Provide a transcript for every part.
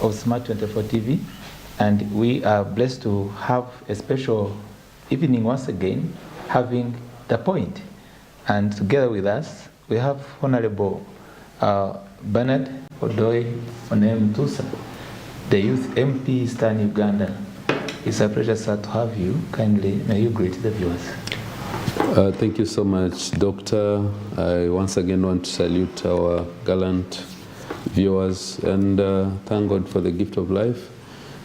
of Smart 24 TV, and we are blessed to have a special evening once again, having the point. And together with us, we have Honorable Bernard Odoi Onem-Tusa, the Youth MP Eastern Uganda. It's a pleasure, sir, to have you. Kindly, may you greet the viewers. Thank you so much, Doctor. I once again want to salute our gallant viewers and thank God for the gift of life.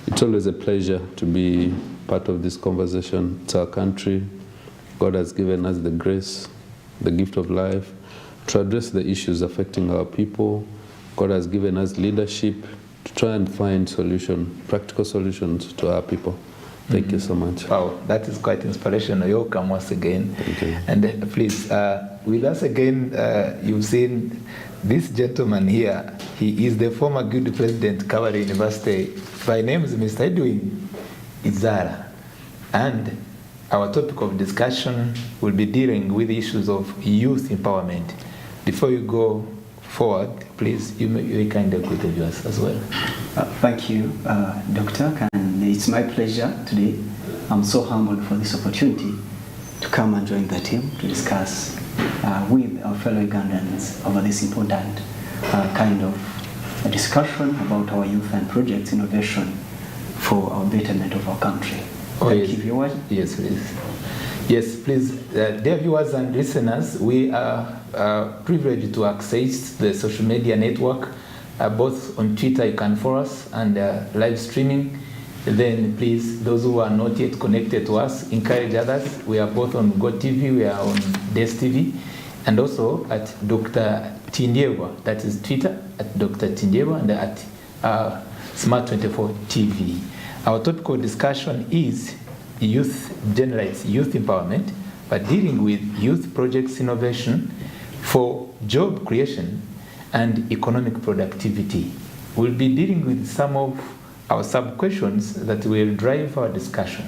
It's always a pleasure to be part of this conversation. It's our country. God has given us the grace, the gift of life, to address the issues affecting our people. God has given us leadership to try and find practical solutions to our people. Thank you so much. Wow, that is quite inspirational. You're welcome once again. Thank you. And please, with us again, you've seen this gentleman here. He is the former Guild President, Kawari University. By name is Mr. Edwin Izara. And our topic of discussion will be dealing with issues of youth empowerment. Before you go forward, please, you may kind of greet the viewers as well. Thank you, Doctor. And it's my pleasure today. I'm so humbled for this opportunity to come and join the team to discuss with our fellow Ugandans over this important kind of a discussion about our youth and projects innovation for our betterment of our country. Thank you, viewers. Yes, please. Yes, please. Dear viewers and listeners, we are privileged to access the social media network. Both on Twitter, you can follow us, and live streaming. Then please, those who are not yet connected to us, encourage others. We are both on GoTV, we are on Des TV, and also at Dr. Tindiewa, that is Twitter, at Dr. Tindiewa, and at Smart 24 TV. Our topic of discussion is youth, generalized youth empowerment, but dealing with youth projects innovation for job creation and economic productivity. We'll be dealing with some of our sub-questions that will drive our discussion,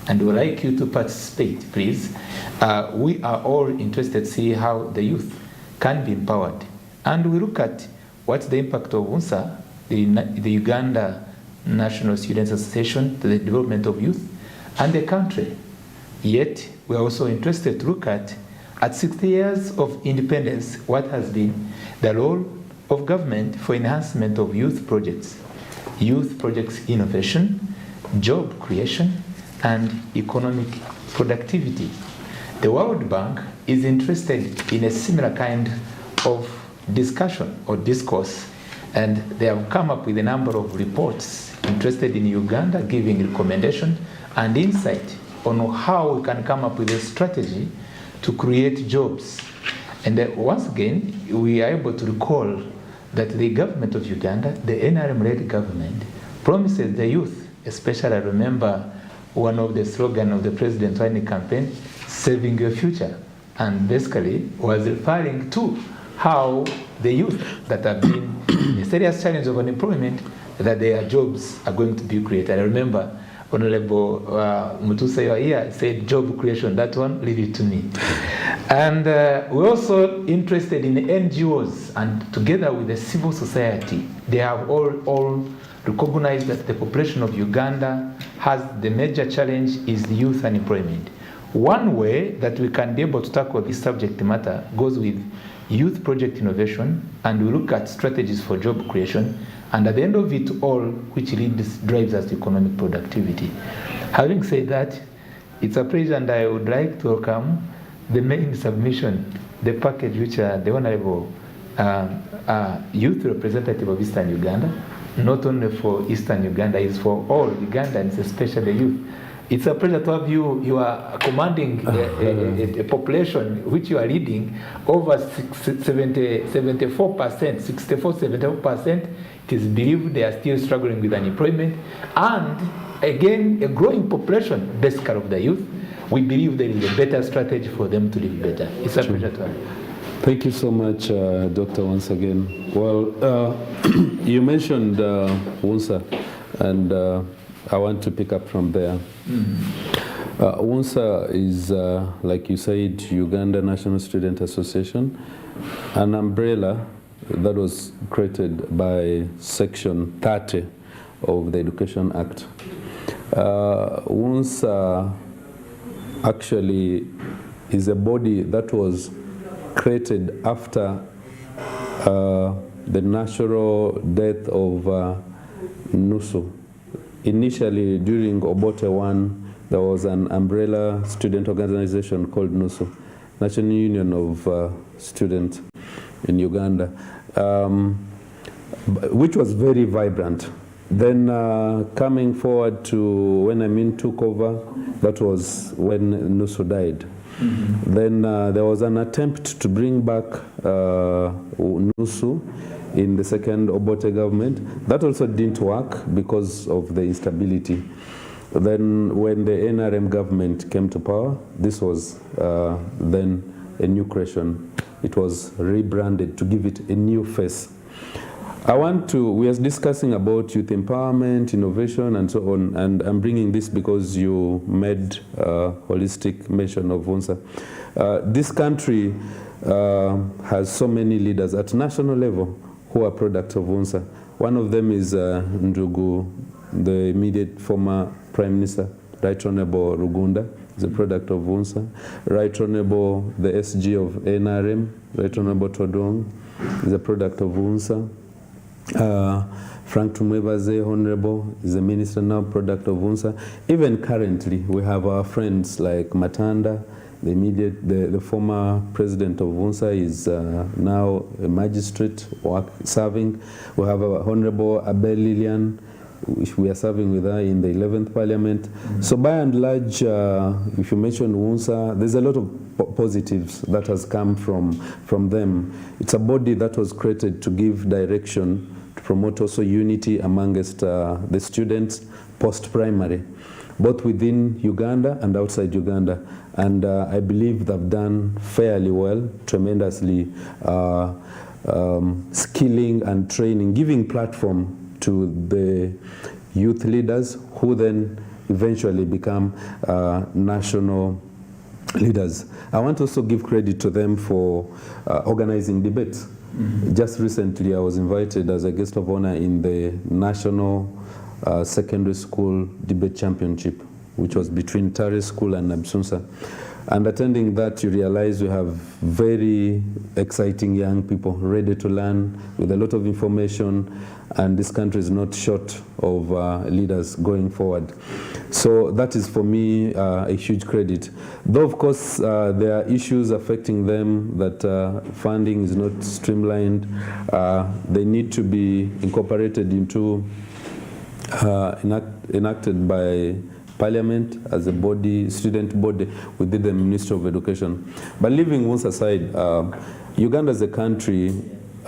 and we'd like you to participate, please. We are all interested to see how the youth can be empowered, and we look at what's the impact of UNSA, the Uganda National Students Association, to the development of youth and the country. Yet, we're also interested to look at 60 years of independence, what has been the role of government for enhancement of youth projects innovation, job creation, and economic productivity. The World Bank is interested in a similar kind of discussion or discourse, and they have come up with a number of reports interested in Uganda, giving recommendation and insight on how we can come up with a strategy to create jobs. And once again, we are able to recall that the government of Uganda, the NRM-led government, promises the youth, especially I remember one of the slogans of the President Wine campaign, saving your future, and basically was referring to how the youth that have been in a serious challenge of unemployment, that their jobs are going to be created. I remember Honorable Mutusa here said job creation, that one, leave it to me. And we're also interested in NGOs, and together with the civil society, they have all recognized that the population of Uganda has the major challenge is the youth unemployment. One way that we can be able to tackle this subject matter goes with youth project innovation, and we look at strategies for job creation, and at the end of it all, which drives us to economic productivity. Having said that, it's a pleasure, and I would like to welcome the main submission, the package which the Honorable Youth Representative of Eastern Uganda, not only for Eastern Uganda, is for all Ugandans, especially youth. It's a pleasure to have you. You are commanding a population which you are leading over 74%, 64-74%. It is believed they are still struggling with unemployment. And again, a growing population, basically of the youth. We believe there is a better strategy for them to live better. It's a pleasure to have you. Thank you so much, Doctor, once again. Well, you mentioned UNSA, and I want to pick up from there. UNSA is, like you said, Uganda National Student Association, an umbrella that was created by Section 30 of the Education Act. WUNSA actually is a body that was created after the natural death of NUSU. Initially, during Obote 1, there was an umbrella student organization called NUSU, National Union of Students in Uganda, which was very vibrant. Then coming forward to when Amin took over, that was when NUSU died. Mm-hmm. Then there was an attempt to bring back NUSU in the second Obote government. That also didn't work because of the instability. Then when the NRM government came to power, this was then a new creation. It was rebranded to give it a new face. We are discussing about youth empowerment, innovation, and so on, and I'm bringing this because you made holistic mention of WUNSA. This country has so many leaders at national level who are products of WUNSA. One of them is Ndugu, the immediate former Prime Minister, Right Honorable Rugunda, is a product of WUNSA. Right Honorable, the SG of NRM, Right Honorable Todong, is a product of WUNSA. Frank Tumwebaze, Honorable, is a minister now, product of WUNSA. Even currently, we have our friends like Matanda, the former president of WUNSA is now a magistrate serving. We have our Honorable Abel Lilian, which we are serving with her in the 11th Parliament. Mm-hmm. So by and large, if you mention WUNSA, there's a lot of positives that has come from them. It's a body that was created to give direction, to promote also unity amongst the students post-primary, both within Uganda and outside Uganda. And I believe they've done fairly well, tremendously skilling and training, giving platform to the youth leaders who then eventually become national leaders. I want to also give credit to them for organizing debates. Mm-hmm. Just recently I was invited as a guest of honor in the National Secondary School Debate Championship, which was between Tare School and Absunsa. And attending that, you realize we have very exciting young people ready to learn with a lot of information, and this country is not short of leaders going forward. So that is for me a huge credit. Though of course there are issues affecting them, that funding is not streamlined. They need to be incorporated into, enacted by Parliament as a body, student body within the Ministry of Education. But leaving WUNSA aside, Uganda is a country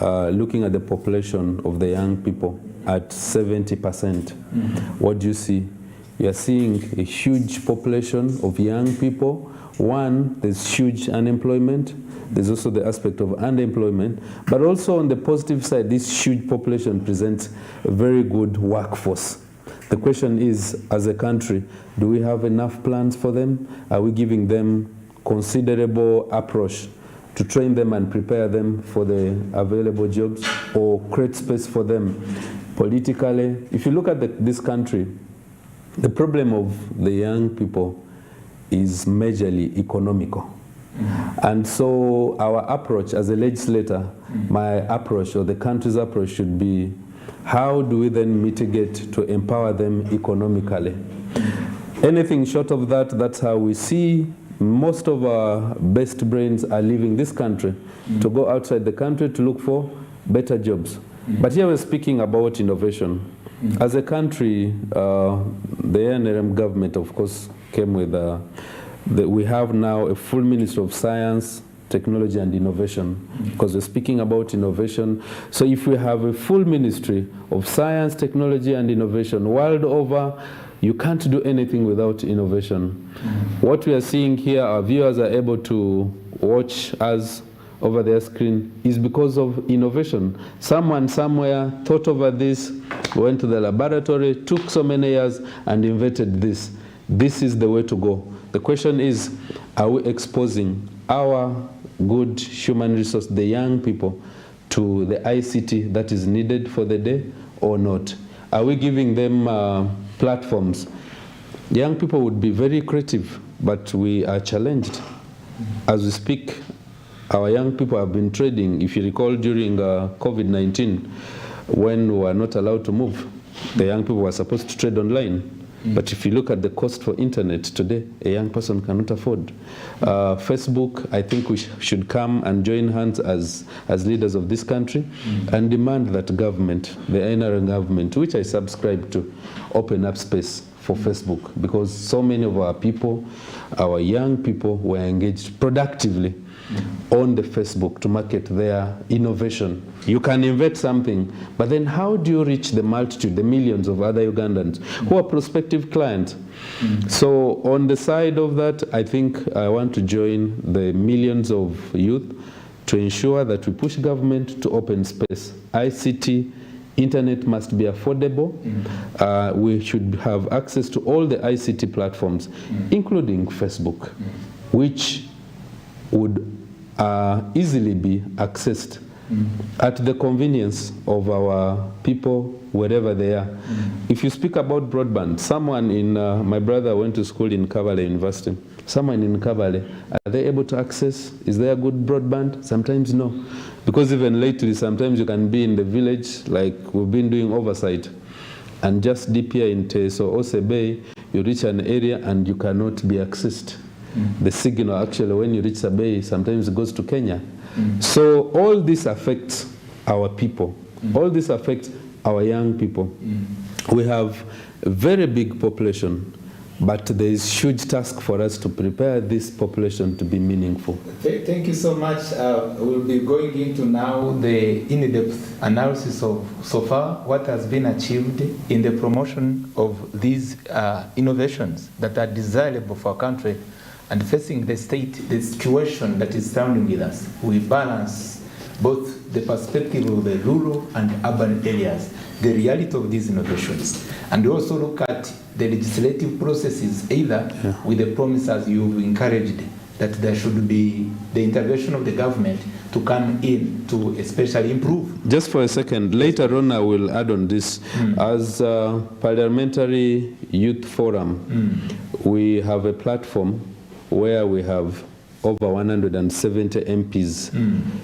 looking at the population of the young people at 70%. Mm-hmm. What do you see? You are seeing a huge population of young people. One, there's huge unemployment. There's also the aspect of underemployment. But also on the positive side, this huge population presents a very good workforce. The question is, as a country, do we have enough plans for them? Are we giving them considerable approach to train them and prepare them for the available jobs, or create space for them politically? If you look at this country, the problem of the young people is majorly economical. Mm-hmm. And so our approach as a legislator, mm-hmm. my approach or the country's approach should be, how do we then mitigate to empower them economically? Anything short of that, that's how we see most of our best brains are leaving this country to go outside the country to look for better jobs. But here we're speaking about innovation. As a country, the NRM government, of course, came with, we have now a full Ministry of Science, Technology and Innovation, because we're speaking about innovation. So if we have a full Ministry of Science, Technology and Innovation world over, you can't do anything without innovation. What we are seeing here, our viewers are able to watch us over their screen, is because of innovation. Someone somewhere thought over this, went to the laboratory, took so many years and invented this. This is the way to go. The question is, are we exposing our good human resource, the young people, to the ICT that is needed for the day or not? Are we giving them platforms? Young people would be very creative, but we are challenged. As we speak, our young people have been trading. If you recall, during COVID-19, when we were not allowed to move, the young people were supposed to trade online. But if you look at the cost for internet today, a young person cannot afford. Facebook, I think we should come and join hands as leaders of this country and demand that government, the NRM government, which I subscribe to, open up space for Facebook, because so many of our people, our young people, were engaged productively on the Facebook to market their innovation. You can invent something, but then how do you reach the multitude, the millions of other Ugandans who are prospective clients? So on the side of that, I think I want to join the millions of youth to ensure that we push government to open space. ICT, internet must be affordable. We should have access to all the ICT platforms, including Facebook, which would easily be accessed at the convenience of our people, wherever they are. If you speak about broadband, someone in, my brother went to school in Kabale University. Someone in Kabale, are they able to access? Is there good broadband? Sometimes no. Because even lately, sometimes you can be in the village, like we've been doing oversight, and just deep here in Teso, Osebei, you reach an area and you cannot be accessed. The signal actually, when you reach Sabay, sometimes it goes to Kenya. So all this affects our people. All this affects our young people. We have a very big population, but there is huge task for us to prepare this population to be meaningful. Thank you so much. We'll be going into now the in-depth analysis of so far what has been achieved in the promotion of these innovations that are desirable for our country. And facing the state, the situation that is surrounding with us, we balance both the perspective of the rural and urban areas, the reality of these innovations. And we also look at the legislative processes, either with the promises you've encouraged that there should be the intervention of the government to come in to especially improve. Just for a second, later on I will add on this. As a Parliamentary Youth Forum, we have a platform where we have over 170 MPs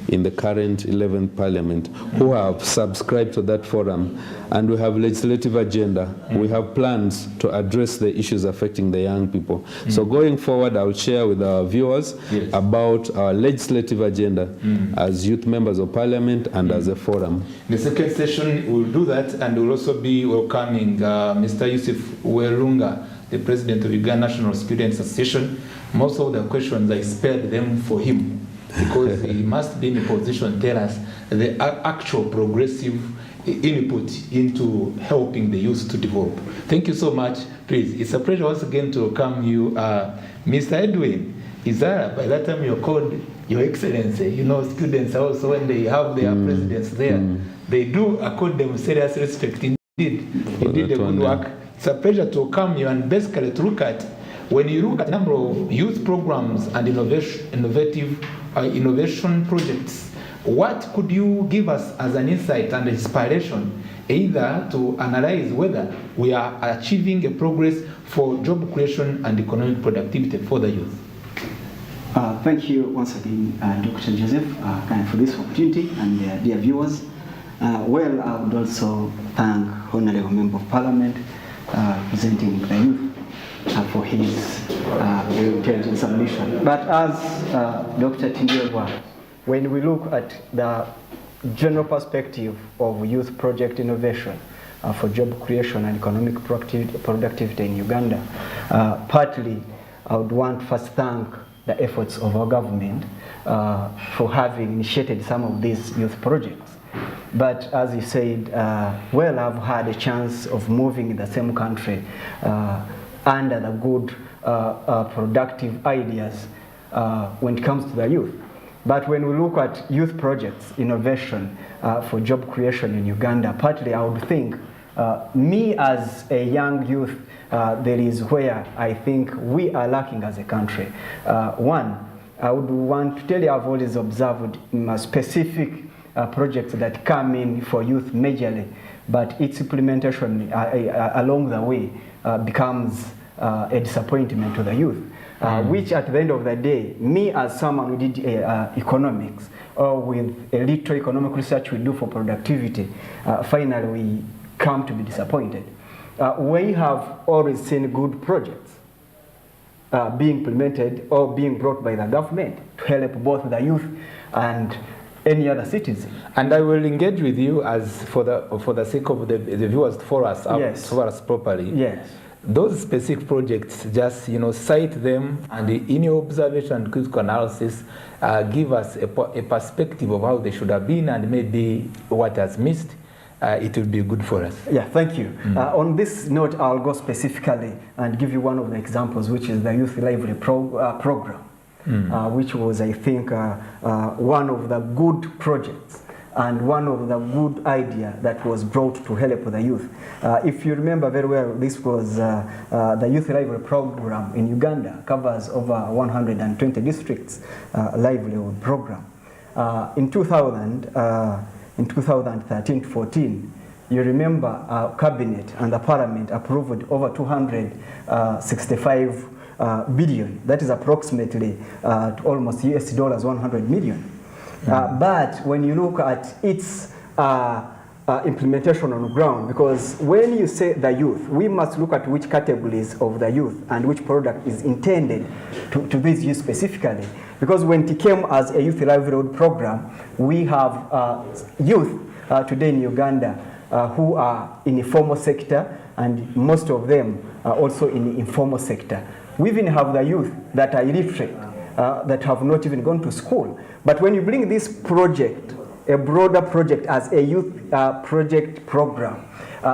in the current 11th Parliament who have subscribed to that forum, and we have legislative agenda. We have plans to address the issues affecting the young people. So going forward, I'll share with our viewers about our legislative agenda as youth members of Parliament and as a forum. In the second session, we'll do that, and we'll also be welcoming Mr. Yusuf Werunga, the President of Uganda National Students Association. Most of the questions, I spared them for him because he must be in a position to tell us the actual progressive input into helping the youth to develop. Thank you so much. Please, it's a pleasure once again to welcome you. Mr. Edwin Izara, by that time you're called Your Excellency. You know, students also, when they have their presidents there, they do accord them serious respect. Indeed, you did a good work. It's a pleasure to welcome you, and basically to look at, when you look at the number of youth programs and innovation projects, what could you give us as an insight and inspiration, either to analyze whether we are achieving a progress for job creation and economic productivity for the youth? Thank you once again, Dr. Joseph, for this opportunity, and dear viewers. Well, I would also thank Honorable Member of Parliament representing the youth for his intelligent submission. But as Dr. Tindiwa, when we look at the general perspective of youth project innovation for job creation and economic productivity in Uganda, partly I would want to first thank the efforts of our government for having initiated some of these youth projects. But as you said, well, I've had a chance of moving in the same country under the good productive ideas when it comes to the youth. But when we look at youth projects, innovation for job creation in Uganda, partly I would think, me as a young youth, there is where I think we are lacking as a country. One, I would want to tell you I've always observed specific projects that come in for youth majorly, but its implementation along the way becomes a disappointment to the youth, which at the end of the day, me as someone who did economics, or with a little economic research we do for productivity, finally we come to be disappointed. We have always seen good projects being implemented or being brought by the government to help both the youth and any other citizen. And I will engage with you as for the sake of the viewers for us, yes. for us properly. Yes. Those specific projects, just cite them, and in your observation and critical analysis, give us a perspective of how they should have been and maybe what has missed. It will be good for us. Yeah, thank you. On this note, I'll go specifically and give you one of the examples, which is the Youth Library program, which was, I think, one of the good projects and one of the good idea that was brought to help the youth. If you remember very well, this was the Youth Library program in Uganda, covers over 120 districts, livelihood program. In 2013-14, you remember our cabinet and the parliament approved over 265 billion. That is approximately almost US dollars 100 million. But when you look at its implementation on the ground, because when you say the youth, we must look at which categories of the youth and which product is intended to this youth specifically. Because when it came as a youth livelihood program, we have youth today in Uganda who are in the formal sector, and most of them are also in the informal sector. We even have the youth that are illiterate, that have not even gone to school. But when you bring this project, a broader project as a youth project program,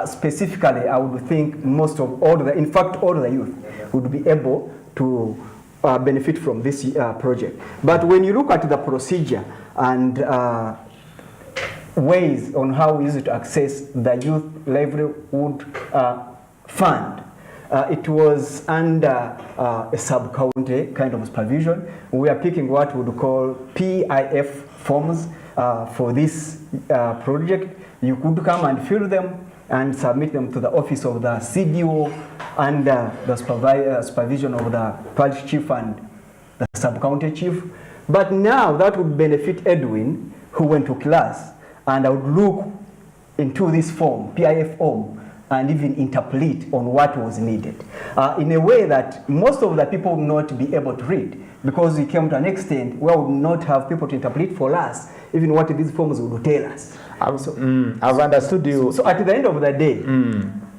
specifically, I would think most of all the, in fact, all the youth would be able to benefit from this project. But when you look at the procedure and ways on how we use it to access the Youth Livelihood Fund, it was under a sub-county kind of supervision. We are picking what we would call PIF forms for this project. You could come and fill them and submit them to the office of the CDO under the supervision of the parish chief and the sub-county chief. But now that would benefit Edwin, who went to class, and I would look into this form, PIF form, and even interpret on what was needed in a way that most of the people would not be able to read, because we came to an extent where we would not have people to interpret for us even what these forms would tell us. I've understood you. So at the end of the day,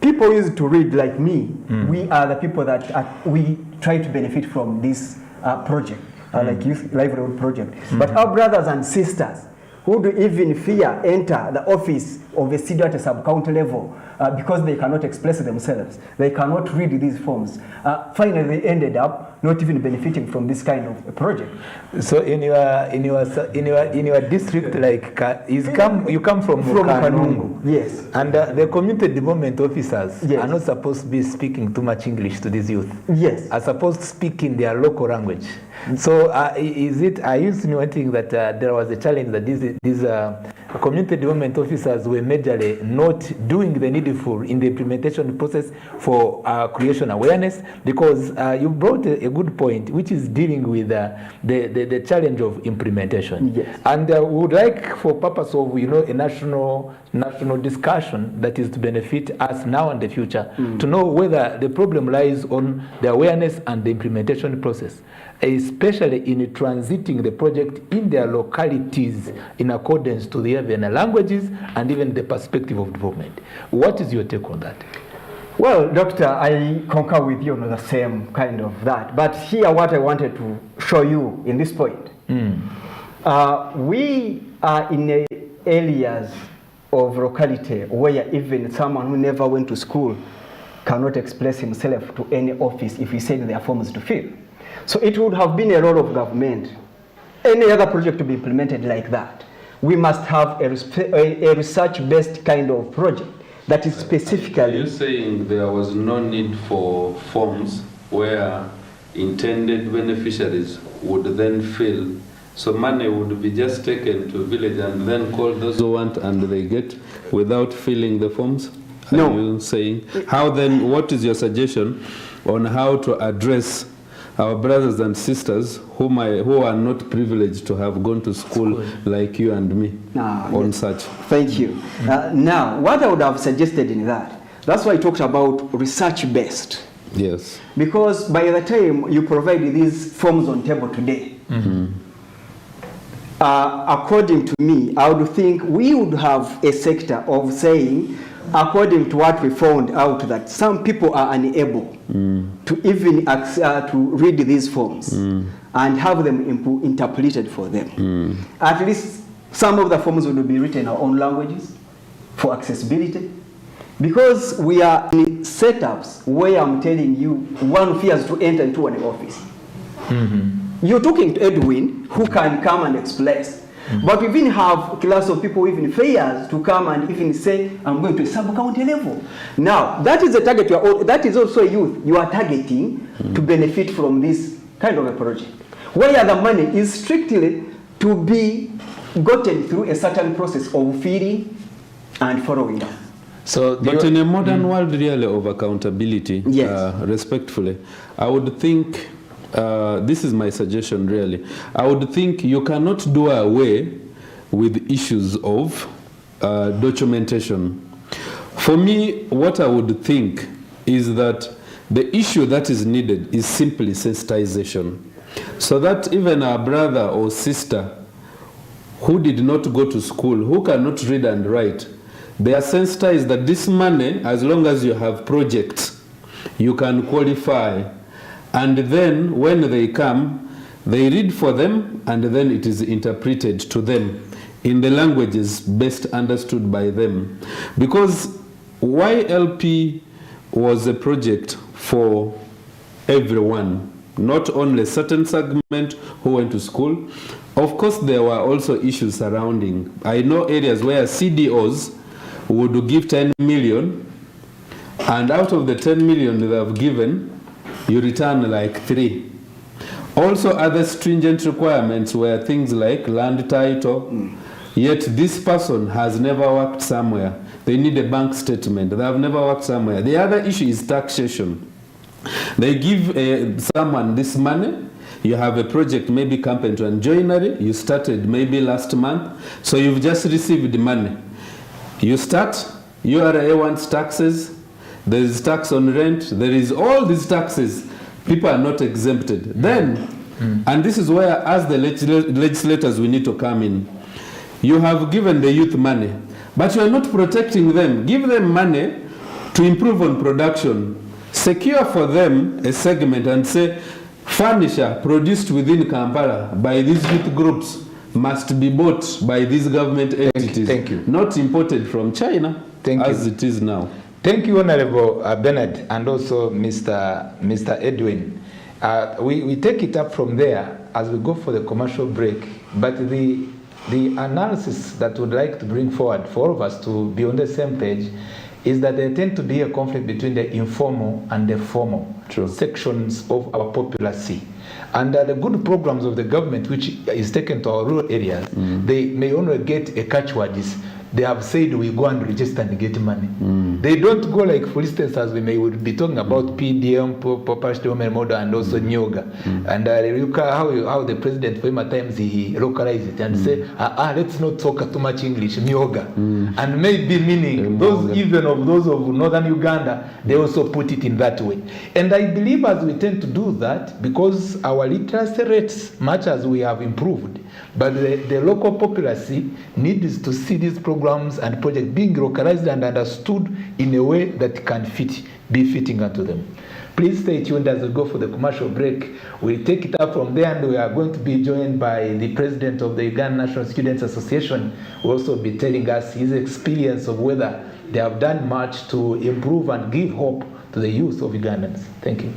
people used to read like me. We are the people that we try to benefit from this project, like Youth Livelihood Project. But our brothers and sisters who do even fear enter the office of a CDO at a sub-county level because they cannot express themselves. They cannot read these forms. Finally, they ended up not even benefiting from this kind of a project. So in your district, like you come from Kanungu. Yes. And the community development officers yes. are not supposed to be speaking too much English to these youth. Yes. Are supposed to speak in their local language. So I used to know that there was a challenge that these community development officers were majorly not doing the needful in the implementation process for creation awareness, because you brought a good point, which is dealing with the challenge of implementation. Yes. And we would like, for purpose of a national discussion that is to benefit us now and the future, to know whether the problem lies on the awareness and the implementation process, especially in transiting the project in their localities in accordance to the even languages and even the perspective of development. What is your take on that? Well, Doctor, I concur with you on the same kind of that. But here what I wanted to show you in this point. We are in areas of locality where even someone who never went to school cannot express himself to any office if he said there are forms to fill. So it would have been a role of government, any other project to be implemented like that. We must have a research-based kind of project that is specifically... Are you saying there was no need for forms where intended beneficiaries would then fill So money would be just taken to a village and then called those who want and they get without filling the forms? No. Are you saying? How then, what is your suggestion on how to address our brothers and sisters who are not privileged to have gone to school like you and me on such? Thank you. Now, what I would have suggested in that's why I talked about research-based. Yes. Because by the time you provide these forms on table today, according to me, I would think we would have a sector of saying, according to what we found out, that some people are unable to even to read these forms and have them interpreted for them. At least some of the forms would be written in our own languages for accessibility. Because we are in setups where I'm telling you, one fears to enter into an office. You're talking to Edwin, who can come and express. But we even have a class of people who even fears to come and even say, I'm going to a sub-county level. Now, that is a target, that is also a youth you are targeting to benefit from this kind of a project. Where the money is strictly to be gotten through a certain process of feeding and following up. So, but in a modern world really of accountability, respectfully, I would think, this is my suggestion really, I would think you cannot do away with issues of documentation. For me, what I would think is that the issue that is needed is simply sensitization. So that even our brother or sister who did not go to school, who cannot read and write, they are sensitized that this money, as long as you have projects, you can qualify. And then when they come, they read for them, and then it is interpreted to them in the languages best understood by them. Because YLP was a project for everyone, not only a certain segment who went to school. Of course, there were also issues surrounding. I know areas where CDOs would give 10 million, and out of the 10 million they have given, you return like 3. Also, other stringent requirements were things like land title, yet this person has never worked somewhere. They need a bank statement. They have never worked somewhere. The other issue is taxation. They give someone this money. You have a project, maybe carpentry and joinery. You started maybe last month, so you've just received the money. You start, URA wants taxes, there is tax on rent, there is all these taxes. People are not exempted. Then, and this is where, as the legislators, we need to come in. You have given the youth money, but you are not protecting them. Give them money to improve on production. Secure for them a segment and say, furniture produced within Kampala by these youth groups must be bought by these government entities. Thank you. Not imported from China, as it is now. Thank you, Honorable Bernard, and also Mr. Edwin. We take it up from there as we go for the commercial break, but the analysis that we'd like to bring forward for all of us to be on the same page is that there tend to be a conflict between the informal and the formal sections of our populace. And the good programs of the government, which is taken to our rural areas, they may only get a catchword is they have said we go and register and get money. They don't go like, for instance, as we would be talking about PDM, Property Development Model, and also Nyoga. And look at how the president, for him at times, he localized it and say, let's not talk too much English, Nyoga. And maybe meaning those even of those of northern Uganda, they also put it in that way. And I believe as we tend to do that, because our literacy rates, much as we have improved, but the local populace needs to see these programs and projects being localized and understood in a way that can be fitting unto them. Please stay tuned as we go for the commercial break. We'll take it up from there, and we are going to be joined by the president of the Uganda National Students Association, who will also be telling us his experience of whether they have done much to improve and give hope to the youth of Ugandans. Thank you.